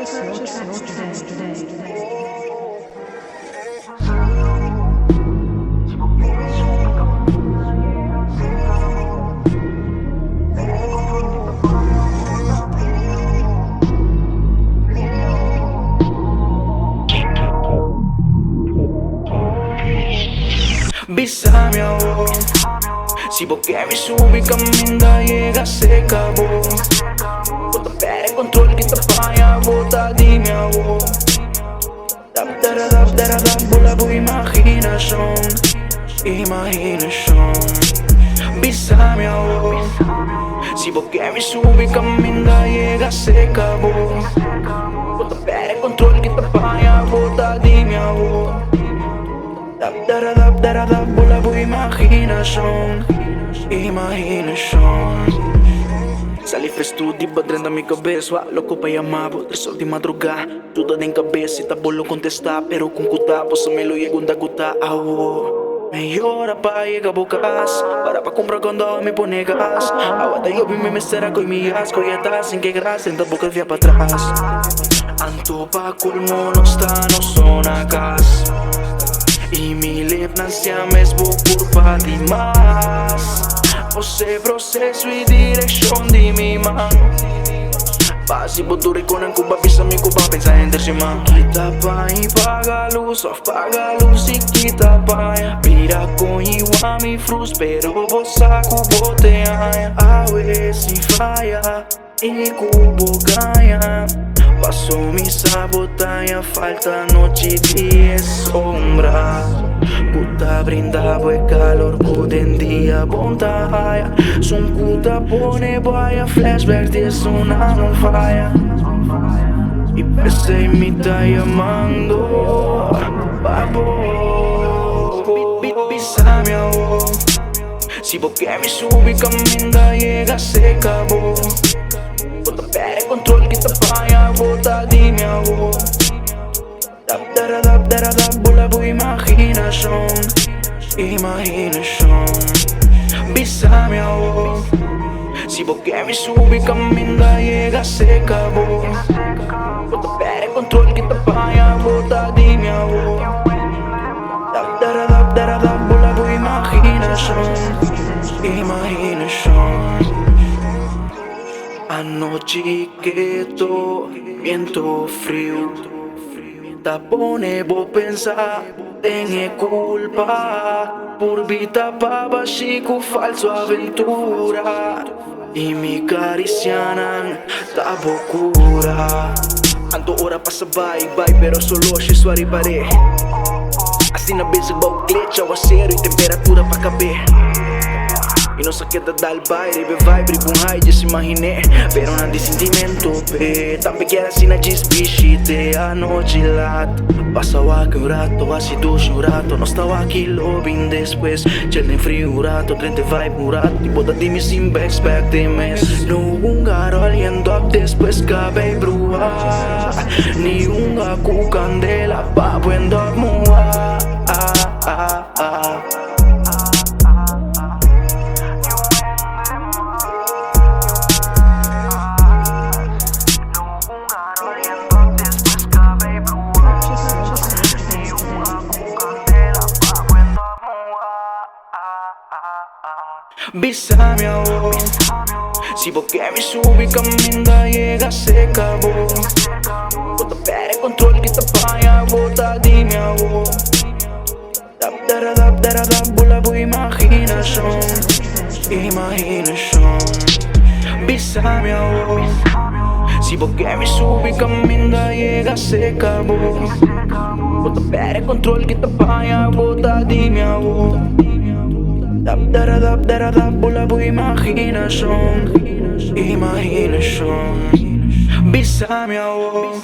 Bisami ako. Si porque mi subi caminda llega se acabó. Bota pere control kita paya bota dime ako. Dap dara dap bola bu imaginación. Bisami ako. Si porque mi subi caminda llega se acabó. Bota pere control kita paya bota dime ako. Dap dara bola bu imaginación. Salí festo di badrendo a mi cabeça. Louco pra llamar, vou sol de madrugada. Tudo em cabeça e tá bolo contestar. Pero com cuta, posso me lo llega unda guta. Melhora pra llegar a bocas. Para comprar quando me pone gas. Agua da yo me será con mi asco. Y está sin que grasa, en boca via pra trás. Anto pa colmo no está, no son acas. Y mi levnancia me es por demais. Você processo e direção de mi mano. Pasi boturi con en Cuba, pisa mi Cuba, pensa en decima. Quita pa y paga luz y quita pa. Mira con igual mi frus, pero vos saco botea. A ver si falla y cubo ganha. Paso mi sabotaje, falta noche y día sombra. Puta brinda buen calor, en día bontaya. Son puta pone vaya, flashbacks de una on fire. Y pensé me está llamando, babo. Bisami ako. Si porque mi subi caminda llega se acabó. Bota pere control kita paya, bota dime ako. Dap dara bola bu imaginación. Bisami ako. Si porque mi subi caminda llega se acabó. Bota pere control kita paya, bota dime ako. Dap dara bola bu imaginación. Anoche quieto, viento frío. Te pone vos pensar, tengo culpa. Por vida pava chico, falso aventura. Y mi caricianan, ta bocura. Anto hora passa bye, pero solo hoje sua riparé. Assim na base bau glitch, ao acero e temperatura pra caber. Y no sé qué te da el baile, vibe, un high, ya se imaginé. Pero nada de sentimento, pe. También quiero así na desbichite a noche lat. Pasaba aquí un rato, así dos un rato. No estaba aquí, lo vin después. Chelen frío un rato, 30 vibe un rato. Y boda de mi sin backpack de mes. No un garo oliendo up después cabe brua. Ni un gaku candela pa buen dog mua. Bisami ako. Si porque mi subi caminda llega se acabó. Bota pere control kita paya, bota dime ako. Dap dara bola bu imaginación. Bisami ako. Si porque mi subi caminda llega se acabó. Bota pere control kita paya, bota dime ako. Dap dara bola bu imaginación. Bisami ako.